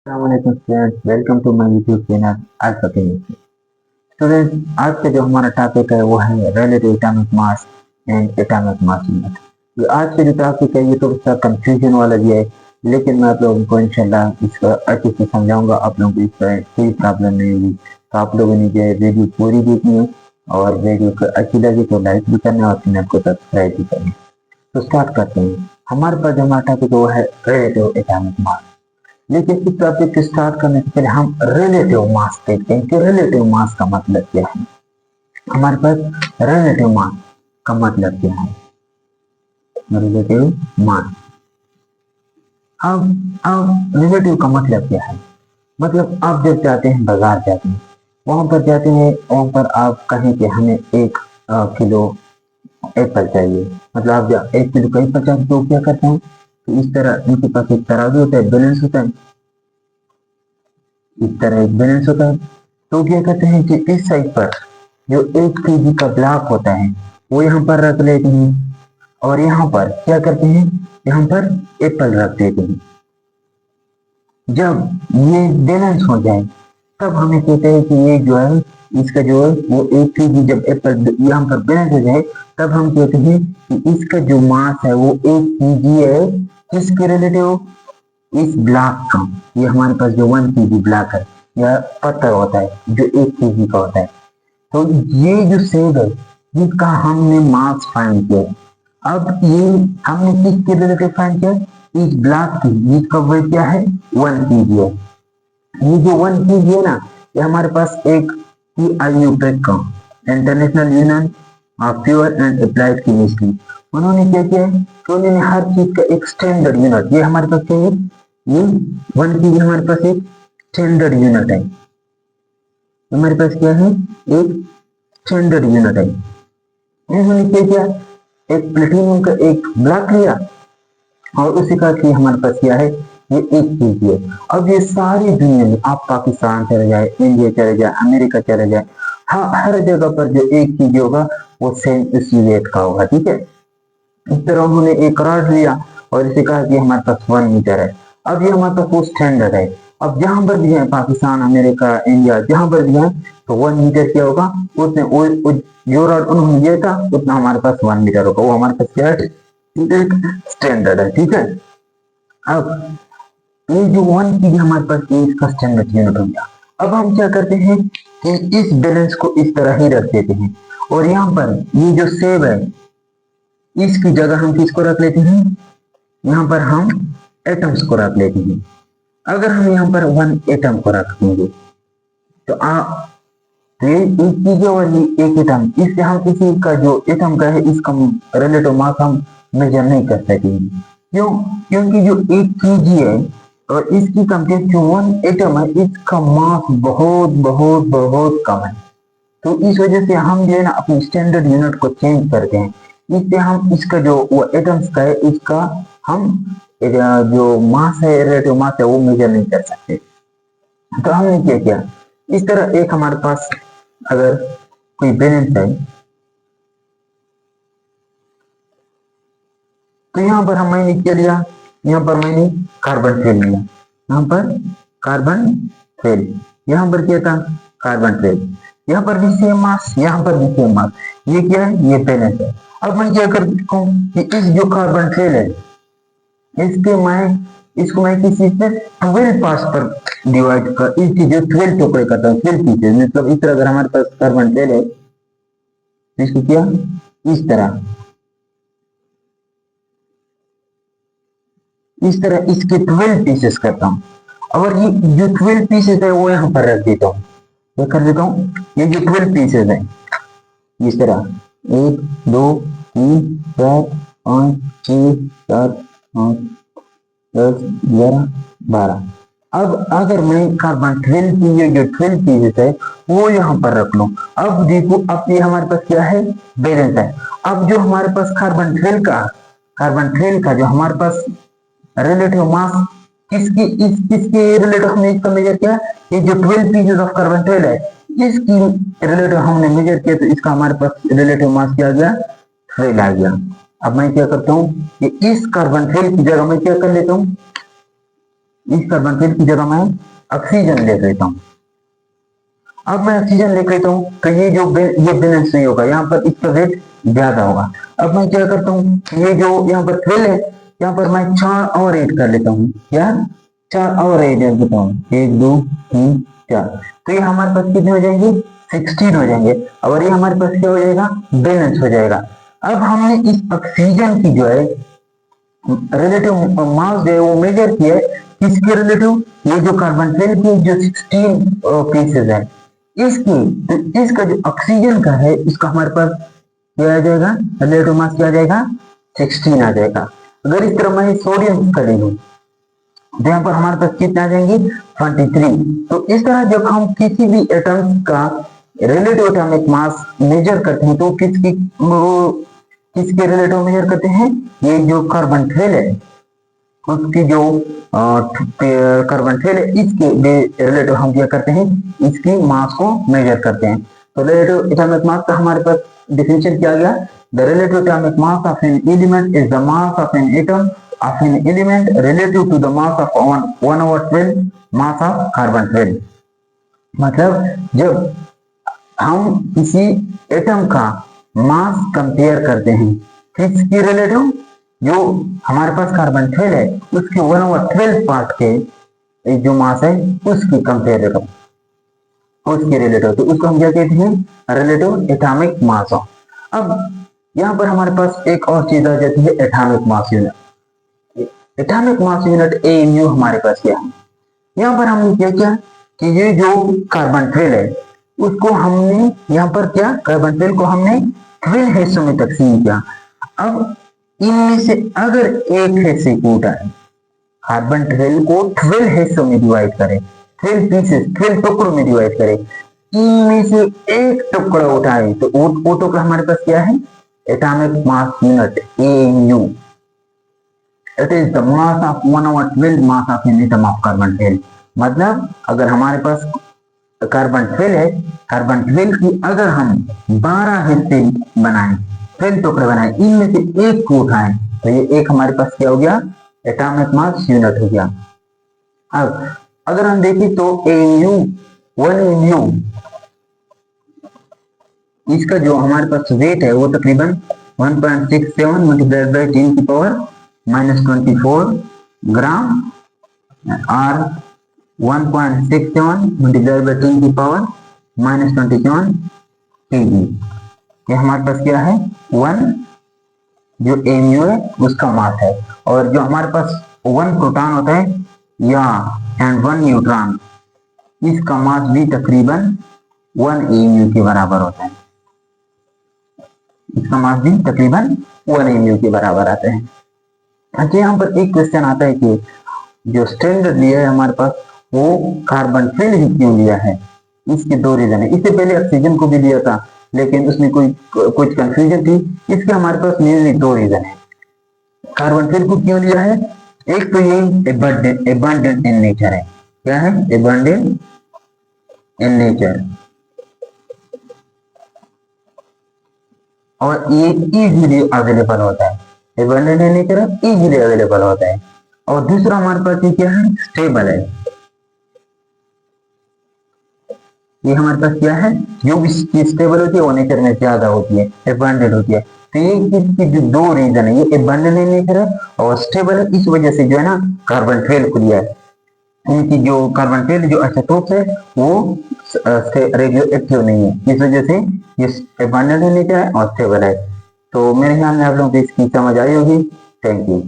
अस्सलामुअलैकुम students, welcome to my YouTube channel Alpha Chemistry. Students, आज का जो हमारा टॉपिक है वो है relative atomic mass and atomic mass unit. तो आज का जो टॉपिक है ये थोड़ा सा कंफ्यूजन वाला भी है, लेकिन मैं आप लोगों को इंशाल्लाह इसका अच्छे से समझाऊंगा। आप लोगों को इसका कोई प्रॉब्लम नहीं होगी। तो आप लोगों ने जो है वीडियो पूरी देखनी है और वीडियो को अच्छी लगे तो लाइक भी करना और चैनल को सब्सक्राइब भी करना। तो स्टार्ट करते हैं। हमारे पास जो हमारा टॉपिक है वो है रिलेटिव एटॉमिक मास। लेकिन इस टॉपिक को स्टार्ट करने से पहले हम रिलेटिव मास देखते हैं कि रिलेटिव मास का मतलब क्या है। हमारे पास रिलेटिव मास का मतलब क्या है। रिलेटिव मास, अब रिलेटिव का मतलब क्या है। मतलब आप जब जाते हैं बाजार जाते हैं, वहां पर जाते हैं, वहां पर आप कहें कि हमें 1 किलो एप्पल चाहिए। मतलब आप जब 1 किलो का एप्पल चाहिए तो क्या करते हैं, तो इस तरह इनके पास एक तराजू होता है, बैलेंस होता है, इस तरह एक बैलेंस होता है। तो क्या कहते हैं कि इस साइड पर जो 1 केजी का ब्लॉक होता है वो यहाँ पर रख लेते हैं और यहाँ पर क्या करते हैं, यहाँ पर एप्पल रख देते हैं। जब ये बैलेंस हो जाए तब हमें कहते हैं कि ये जो है इसका जो है वो 1 केजी, जब एप्पल यहाँ पर बैलेंस हो जाए तब हम कहते हैं कि इसका जो मास है वो 1 केजी है। किसके रिलेटिव, इस ब्लॉक का। ये हमारे पास जो 1 केजी ब्लॉक है यह पत्थर होता है जो 1 केजी का होता है। तो ये जो सेब है जिसका हमने मास फाइंड किया है। अब ये हमने किसके रिलेटिव फाइंड किया, इस ब्लॉक की, जिसका वेट क्या है 1 केजी है। ये जो 1 केजी है ना, ये हमारे पास एक TIU का international union of pure and applied chemistry, उन्होंने क्या किया है तो उन्होंने हर चीज का एक स्टैंडर्ड यूनिट, ये हमारे पास क्या है, ये 1 केजी हमारे पास एक स्टैंडर्ड यूनिट है। हमारे पास क्या है, एक स्टैंडर्ड यूनिट है। उन्होंने क्या किया, एक प्लेटिनियम का एक ब्लॉक लिया और उसी का कि हमारे पास क्या है, ये 1 केजी है। अब ये सारी दुनिया में, आप पाकिस्तान चले जाए, इंडिया चले जाए, अमेरिका चले जाए, हाँ हर जगह पर जो 1 केजी होगा वो सेम इसी वेट का होगा। ठीक है, इस तरह उन्होंने एक रॉड लिया और इसे कहा कि हमारे पास 1 मीटर है। अब ये हमारे पास वो स्टैंडर्ड है। अब जहां पर भी है, पाकिस्तान, अमेरिका, इंडिया, जहां पर भी है, तो 1 मीटर क्या होगा, उसने जो रॉड उन्होंने दिया था उतना हमारे पास 1 मीटर होगा। वो हमारे पास क्या है, एक स्टैंडर्ड है। ठीक है, अब ये जो 1 केजी हमारे पास इसका स्टैंडर्ड यूनिट हो गया। अब हम क्या करते हैं कि इस बैलेंस को इस तरह ही रख देते हैं और यहाँ पर ये जो सेब है इसकी जगह हम किसको रख लेते हैं, यहाँ पर हम एटम्स को रख लेते हैं। अगर हम यहाँ पर 1 एटम को रख देंगे तो ये एक चीज वाली एक एटम, इससे हम किसी का जो एटम का है इसका रिलेटिव मास हम मेजर नहीं कर सकेंगे। क्यों, क्योंकि जो 1 केजी है और इसकी कंपेयर जो 1 एटम है इसका मास बहुत बहुत बहुत कम है। तो इस वजह से हम जो है ना अपनी स्टैंडर्ड यूनिट को चेंज करते हैं। इससे हम इसका जो वो एटम्स का है इसका हम जो मास है, रिलेटिव मास है, वो मेजर नहीं कर सकते। तो हमने क्या किया, इस तरह एक हमारे पास अगर कोई बैलेंस है तो यहाँ पर मैंने क्या लिया, यहाँ पर मैंने कार्बन 12 लिया, यहाँ पर कार्बन 12, यहाँ पर क्या था कार्बन 12, यहाँ पर भी सेम मास, यहाँ पर भी सेम मास। ये क्या है, ये बैलेंस है। अब मैं क्या करता हूँ कि इस जो कार्बन 12 है इसको मैं किसी से 12 पार्ट्स पर डिवाइड कर, इसकी जो 12 टुकड़े करता हूँ, 12 पीसेज। मतलब इस तरह अगर हमारे पास कार्बन 12 है तो इसको क्या, इस तरह इसके 12 पीसेस करता हूँ और ये जो 12 पीसेस है वो यहाँ पर रख देता हूँ। क्या कर देता हूँ, ये जो 12 पीसेस है इस तरह 1 2 3 4 5 6 7 8 10 11 12। अब अगर मैं कार्बन 12 की ये जो 12 पीसेस है वो यहाँ पर रख लूं, अब देखो अब ये हमारे पास क्या है, बैलेंस है। अब जो हमारे पास कार्बन 12 का जो हमारे पास रिलेटिव मास, किसके रिलेटिव हमने इसका मेजर किया, ये जो 12 पीसेस ऑफ कार्बन 12 है इसकी रिलेटिव हमने मेजर किया तो इसका हमारे पास रिलेटिव मास क्या आ गया, 12 आ गया। अब मैं क्या करता हूँ कि इस कार्बन 12 की जगह मैं क्या कर लेता हूँ, इस कार्बन 12 की जगह मैं ऑक्सीजन ले लेता हूँ। अब मैं ऑक्सीजन ले लेता हूँ तो ये ये बैलेंस नहीं होगा, यहाँ पर इसका वेट ज्यादा होगा। अब मैं क्या करता हूँ, ये जो यहाँ पर 12 है, यहाँ पर मैं 4 और ऐड कर लेता हूँ। क्या 4 और ऐड कर देता हूँ, 1 2 3 4, तो ये हमारे पास कितने हो जाएंगे, 16 हो जाएंगे। और ये हमारे पास क्या हो जाएगा, बैलेंस हो जाएगा। अब हमने इस ऑक्सीजन की जो है रिलेटिव मास जो है वो मेजर किया है, किसके रिलेटिव, ये जो कार्बन 12 की जो 16 पीसेज है इसकी, तो इसका जो ऑक्सीजन का है इसका हमारे पास क्या आ जाएगा, रिलेटिव मास क्या आ जाएगा, 16 आ जाएगा। अगर इस तरह मैं सोडियम का ले लूं तो यहाँ पर हमारे पास कितना आ जाएंगे, 23। तो इस तरह जब हम किसी भी एटम का रिलेटिव एटॉमिक मास मेजर करते हैं तो किसके रिलेटिव मेजर करते हैं, ये जो कार्बन 12 है उसकी जो कार्बन 12 है इसके रिलेटिव हम क्या करते हैं, इसकी मास को मेजर करते हैं। तो रिलेटिव एटॉमिक मास का हमारे पास डिफिनेशन क्या गया, the relative atomic mass of an element is the mass of an atom of an element relative to the mass of 1/12 mass of carbon 12। मतलब जब हम किसी एटम का मास कंपेयर करते हैं किसकी रिलेटिव, जो हमारे पास कार्बन 12 है उसके 1/12 पार्ट के जो मास है उसकी कंपेयर उसके रिलेटिव, तो उसको हम क्या कहते हैं, रिलेटिव एटॉमिक मास। अब यहाँ पर हमारे पास एक और चीज आ जाती है, atomic mass unit. Atomic mass unit AMU हमारे पास क्या है, यहाँ पर हमने क्या किया कि ये जो कार्बन 12 है उसको हमने यहाँ पर क्या, कार्बन 12 को हमने 12 हिस्सों में तकसीम किया। अब इनमें से अगर एक हिस्से को उठाए, कार्बन 12 को 12 हिस्सों में डिवाइड करें, 12 पीसेस 12 टुकड़ों में डिवाइड करें, इनमें से एक टुकड़ा उठाए तो वो टुकड़ा हमारे पास क्या है, atomic mass unit AMU। It is the mass of 1/12 mass of an atom of carbon 12। मतलब अगर हमारे पास कार्बन 12 है, कार्बन 12 की अगर हम 12 हिस्से बनाएं, 12 टुकड़े बनाएं, इनमें से एक को उठाएं तो ये एक हमारे पास क्या हो गया, एटॉमिक मास यूनिट हो गया। अब अगर हम देखें तो AMU 1 AMU इसका जो हमारे पास वेट है वो तकरीबन 1.67 मल्टीप्लाइड बाई 10 की पावर -24 ग्राम और 1.67 मल्टीप्लाइड बाई 10 की पावर -27 kg। ये हमारे पास क्या है, 1 जो AMU है उसका मास है। और जो हमारे पास 1 प्रोटॉन होता है या एंड 1 न्यूट्रॉन, इसका मास भी तकरीबन 1 AMU के बराबर होता है। इसका मास भी तकरीबन 1 AMU के बराबर आते हैं। अच्छा, यहाँ पर एक क्वेश्चन आता है कि जो स्टैंडर्ड लिया है हमारे पास वो कार्बन 12 ही क्यों लिया है, इसके 2 रीजन है। इससे पहले ऑक्सीजन को भी लिया था लेकिन उसमें कुछ कंफ्यूजन थी, इसके हमारे पास मेनली 2 रीजन है। कार्बन 12 को क्यों लिया है, एक तो ये एबंडेंट इन नेचर है। क्या है, एबंडेंट इन नेचर, और ये इजीली अवेलेबल होता है। Abundant in nature easily available होता है। और दूसरा हमारे पास ये क्या है, स्टेबल है। ये हमारे पास क्या है, जो भी स्टेबल होती है वो नेचर में ज्यादा होती है, एबंडेंट होती है। तो ये इसकी जो 2 रीजन है, ये एबंडेंट इन नेचर है और स्टेबल है, इस वजह से जो है ना कार्बन 12 को लिया है। इनकी जो कार्बन 12 जो आइसोटोप्स है वो रेडियो एक्टिव नहीं है, इस वजह से ये एबंडेंट इन नेचर है और स्टेबल है। तो मेरे ख्याल में आप लोगों को इसकी समझ आई होगी। Thank you.